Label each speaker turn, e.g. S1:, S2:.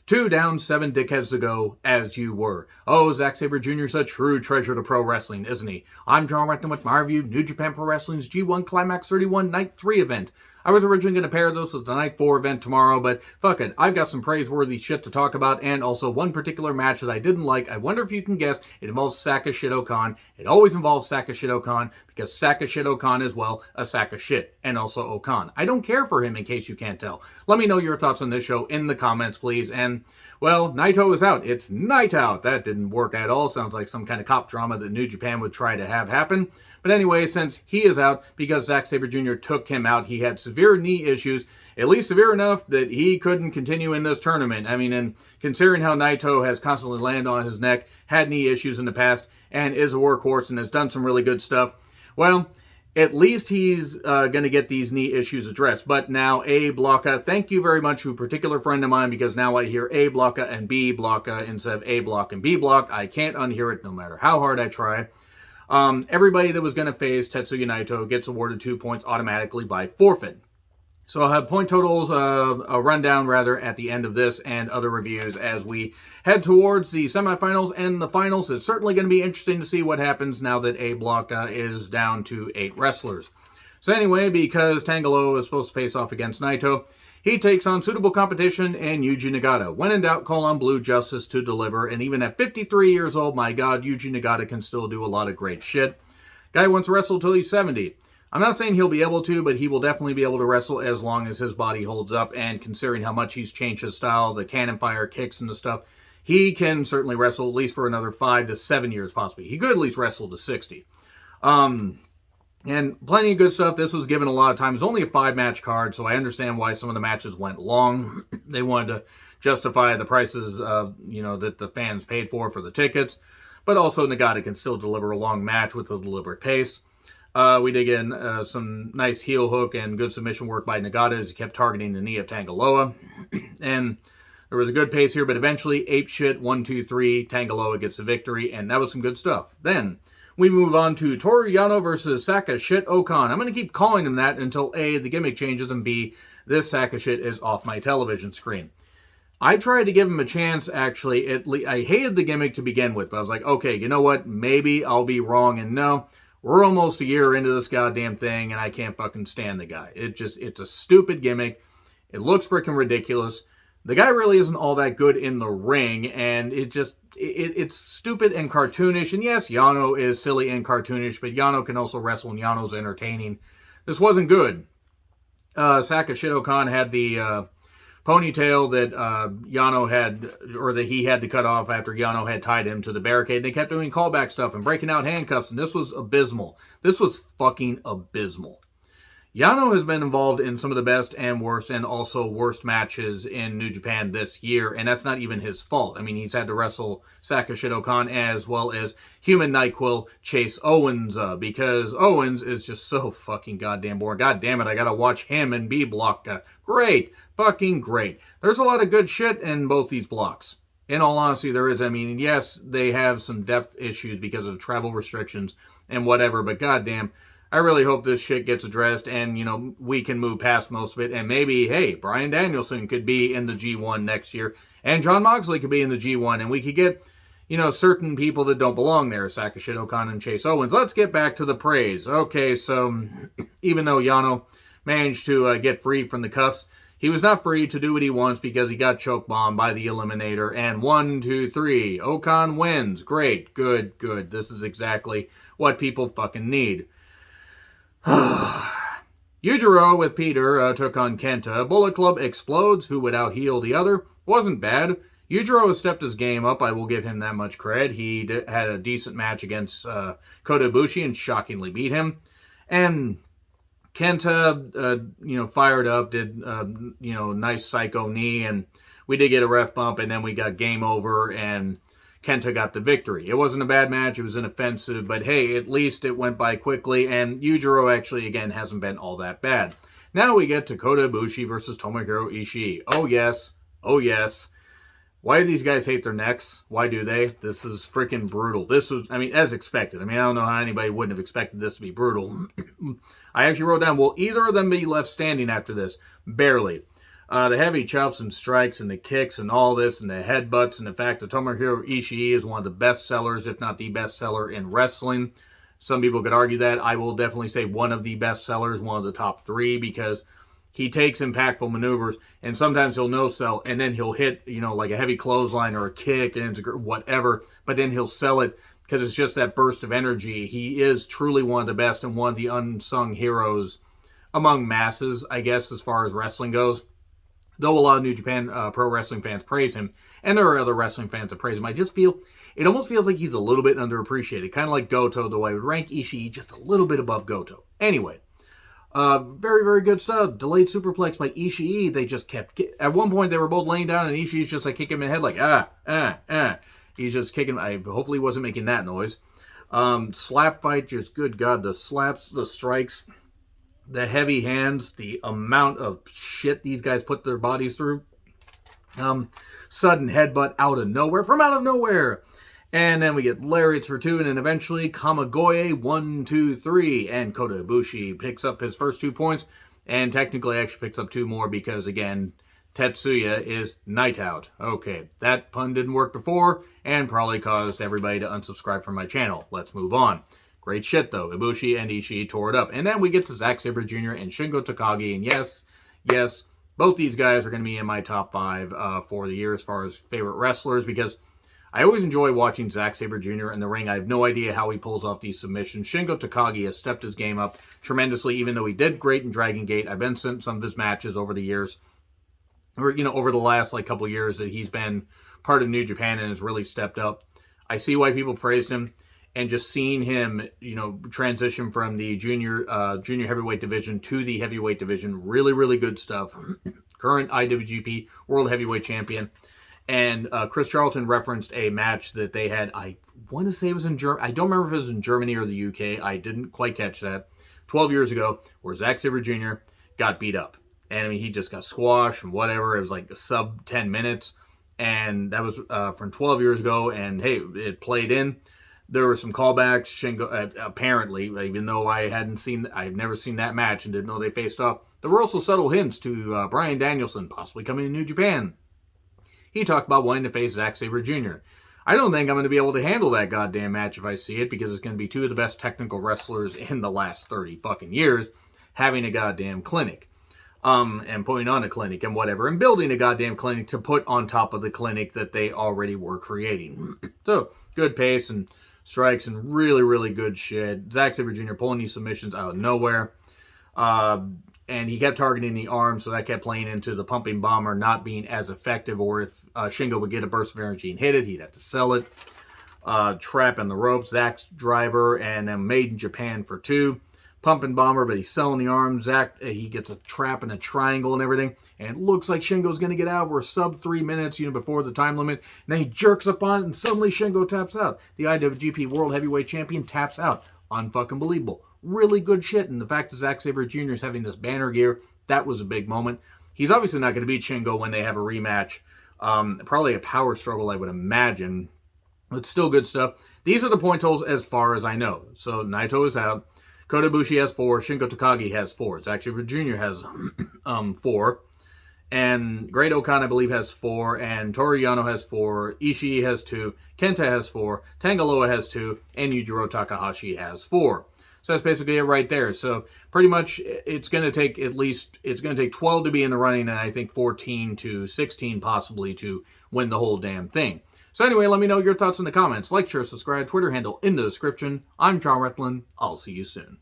S1: 2 down 7 dickheads ago, as you were. Oh, Zack Sabre Jr. is a true treasure to pro wrestling, isn't he? I'm John Recton with my review, New Japan Pro Wrestling's G1 Climax 31 Night 3 event. I was originally going to pair those with the Night 4 event tomorrow, but fuck it. I've got some praiseworthy shit to talk about, and also one particular match that I didn't like. I wonder if you can guess. It involves Saka Shit-O-Khan. It always involves Saka Shit-O-Khan, because Saka Shit-O-Khan is, well, a sack of shit, and also O-Khan. I don't care for him, in case you can't tell. Let me know your thoughts on this show in the comments, please, and, well, Naito is out. It's Night Out. That didn't work at all. Sounds like some kind of cop drama that New Japan would try to have happen. But anyway, since he is out, because Zack Sabre Jr. took him out, he had severe knee issues, at least severe enough that he couldn't continue in this tournament. I mean, and considering how Naito has constantly landed on his neck, had knee issues in the past, and is a workhorse and has done some really good stuff, well, at least he's going to get these knee issues addressed. But now A Blocka, thank you very much to a particular friend of mine, because now I hear A Blocka and B Blocka instead of A Block and B Block. I can't unhear it no matter how hard I try. Everybody that was going to face Tetsuya Naito gets awarded 2 points automatically by forfeit. So I'll have point totals, a rundown rather, at the end of this and other reviews as we head towards the semifinals and the finals. It's certainly going to be interesting to see what happens now that A Block is down to 8 wrestlers. So anyway, because Tanga Loa is supposed to face off against Naito, he takes on suitable competition and Yuji Nagata. When in doubt, call on Blue Justice to deliver. And even at 53 years old, my God, Yuji Nagata can still do a lot of great shit. Guy wants to wrestle till he's 70. I'm not saying he'll be able to, but he will definitely be able to wrestle as long as his body holds up. And considering how much he's changed his style, the cannon fire kicks and the stuff, he can certainly wrestle at least for another 5 to 7 years possibly. He could at least wrestle to 60. And plenty of good stuff. This was given a lot of time. It was only a 5-match card, so I understand why some of the matches went long. They wanted to justify the prices, that the fans paid for the tickets. But also, Nagata can still deliver a long match with a deliberate pace. We did get some nice heel hook and good submission work by Nagata as he kept targeting the knee of Tanga Loa. And there was a good pace here, but eventually, ape shit, 1, 2, 3, Tanga Loa gets the victory, and that was some good stuff. Then we move on to Toriyano versus Saka Shit-O-Khan. I'm going to keep calling him that until A, the gimmick changes, and B, this Saka shit is off my television screen. I tried to give him a chance, actually. I hated the gimmick to begin with, but I was like, okay, you know what? Maybe I'll be wrong, and no. We're almost a year into this goddamn thing, and I can't fucking stand the guy. It's a stupid gimmick. It looks freaking ridiculous. The guy really isn't all that good in the ring, and it's stupid and cartoonish. And yes, Yano is silly and cartoonish, but Yano can also wrestle, and Yano's entertaining. This wasn't good. Saka Shit-O-Khan had the ponytail that Yano had, or that he had to cut off after Yano had tied him to the barricade. They kept doing callback stuff and breaking out handcuffs, and this was abysmal. This was fucking abysmal. Yano has been involved in some of the best and worst, and also worst matches in New Japan this year, and that's not even his fault. I mean, he's had to wrestle Saka Shit-O-Khan as well as Human NyQuil Chase Owens, because Owens is just so fucking goddamn boring. God damn it, I gotta watch him and B Block. Great. Fucking great. There's a lot of good shit in both these blocks. In all honesty, there is. I mean, yes, they have some depth issues because of travel restrictions and whatever, but goddamn, I really hope this shit gets addressed and, we can move past most of it. And maybe, hey, Bryan Danielson could be in the G1 next year. And Jon Moxley could be in the G1. And we could get, certain people that don't belong there. Saka Shit-O-Khan and Chase Owens. Let's get back to the praise. Okay, so even though Yano managed to get free from the cuffs, he was not free to do what he wants because he got chokebombed by the Eliminator. And 1, 2, 3. O-Khan wins. Great. Good. This is exactly what people fucking need. Yujiro with Peter took on Kenta. Bullet Club explodes. Who would out-heal the other? Wasn't bad. Yujiro has stepped his game up. I will give him that much cred. He had a decent match against Kotabushi and shockingly beat him. And Kenta, fired up, did, nice psycho knee. And we did get a ref bump, and then we got game over, and Kenta got the victory. It wasn't a bad match. It was inoffensive, but hey, at least it went by quickly, and Yujiro actually, again, hasn't been all that bad. Now we get to Kotabushi versus Tomohiro Ishii. Oh, yes. Why do these guys hate their necks? Why do they? This is freaking brutal. This was, as expected. I don't know how anybody wouldn't have expected this to be brutal. I actually wrote down, will either of them be left standing after this? Barely. The heavy chops and strikes and the kicks and all this and the headbutts and the fact that Tomohiro Ishii is one of the best sellers, if not the best seller in wrestling. Some people could argue that. I will definitely say one of the best sellers, one of the top three, because he takes impactful maneuvers, and sometimes he'll no-sell, and then he'll hit, like a heavy clothesline or a kick, and whatever, but then he'll sell it because it's just that burst of energy. He is truly one of the best and one of the unsung heroes among masses, I guess, as far as wrestling goes. Though a lot of New Japan Pro Wrestling fans praise him, and there are other wrestling fans that praise him, I just feel, it almost feels like he's a little bit underappreciated. Kind of like Goto, though I would rank Ishii just a little bit above Goto. Anyway, very, very good stuff. Delayed superplex by Ishii. They just kept, at one point they were both laying down, and Ishii's just like kicking him in the head like, He's just kicking, hopefully he wasn't making that noise. Slap fight, just good God, the slaps, the strikes, the heavy hands, the amount of shit these guys put their bodies through. Sudden headbutt from out of nowhere. And then we get lariats for 2, and then eventually Kamigoye 1, 2, 3. And Kotabushi picks up his first 2 points, and technically actually picks up 2 more because, again, Tetsuya is night out. Okay, that pun didn't work before, and probably caused everybody to unsubscribe from my channel. Let's move on. Great shit, though. Ibushi and Ishii tore it up. And then we get to Zack Sabre Jr. and Shingo Takagi. And yes, both these guys are going to be in my top 5 for the year as far as favorite wrestlers, because I always enjoy watching Zack Sabre Jr. in the ring. I have no idea how he pulls off these submissions. Shingo Takagi has stepped his game up tremendously, even though he did great in Dragon Gate. I've been seeing some of his matches over the years, or, over the last couple years that he's been part of New Japan and has really stepped up. I see why people praised him. And just seeing him, transition from the junior heavyweight division to the heavyweight division, really, really good stuff. Current IWGP World Heavyweight Champion. And Chris Charlton referenced a match that they had, I want to say it was in Germany. I don't remember if it was in Germany or the UK. I didn't quite catch that. 12 years ago, where Zack Sabre Jr. got beat up. And he just got squashed and whatever. It was like a sub 10 minutes. And that was from 12 years ago. And hey, it played in. There were some callbacks. Shingo, apparently, even though I've never seen that match and didn't know they faced off. There were also subtle hints to Bryan Danielson possibly coming to New Japan. He talked about wanting to face Zack Sabre Jr. I don't think I'm going to be able to handle that goddamn match if I see it, because it's going to be 2 of the best technical wrestlers in the last 30 fucking years having a goddamn clinic. And putting on a clinic and whatever, and building a goddamn clinic to put on top of the clinic that they already were creating. So, good pace and strikes and really, really good shit. Zack Sabre Jr. pulling these submissions out of nowhere. And he kept targeting the arm, so that kept playing into the pumping bomber not being as effective, or if Shingo would get a burst of energy and hit it, he'd have to sell it. Trap in the ropes, Zack's driver, and then made in Japan for 2. Pumping bomber, but he's selling the arm. Zack, he gets a trap and a triangle and everything, and it looks like Shingo's going to get out. We're sub 3 minutes, before the time limit. And then he jerks up on it, and suddenly Shingo taps out. The IWGP World Heavyweight Champion taps out. Unfucking believable. Really good shit, and the fact that Zack Sabre Jr. is having this banner gear, that was a big moment. He's obviously not going to beat Shingo when they have a rematch. Probably a power struggle, I would imagine. But still good stuff. These are the point totals as far as I know. So Naito is out. Kotabushi has 4. Shingo Takagi has 4. Zack Sabre Jr. has 4. And Great Okan, I believe, has 4. And Toriyano has 4. Ishii has 2. Kenta has 4. Tangaloa has 2. And Yujiro Takahashi has 4. So that's basically it right there. So pretty much it's going to take 12 to be in the running, and I think 14 to 16 possibly to win the whole damn thing. So anyway, let me know your thoughts in the comments. Like, share, subscribe, Twitter handle in the description. I'm John Retlin. I'll see you soon.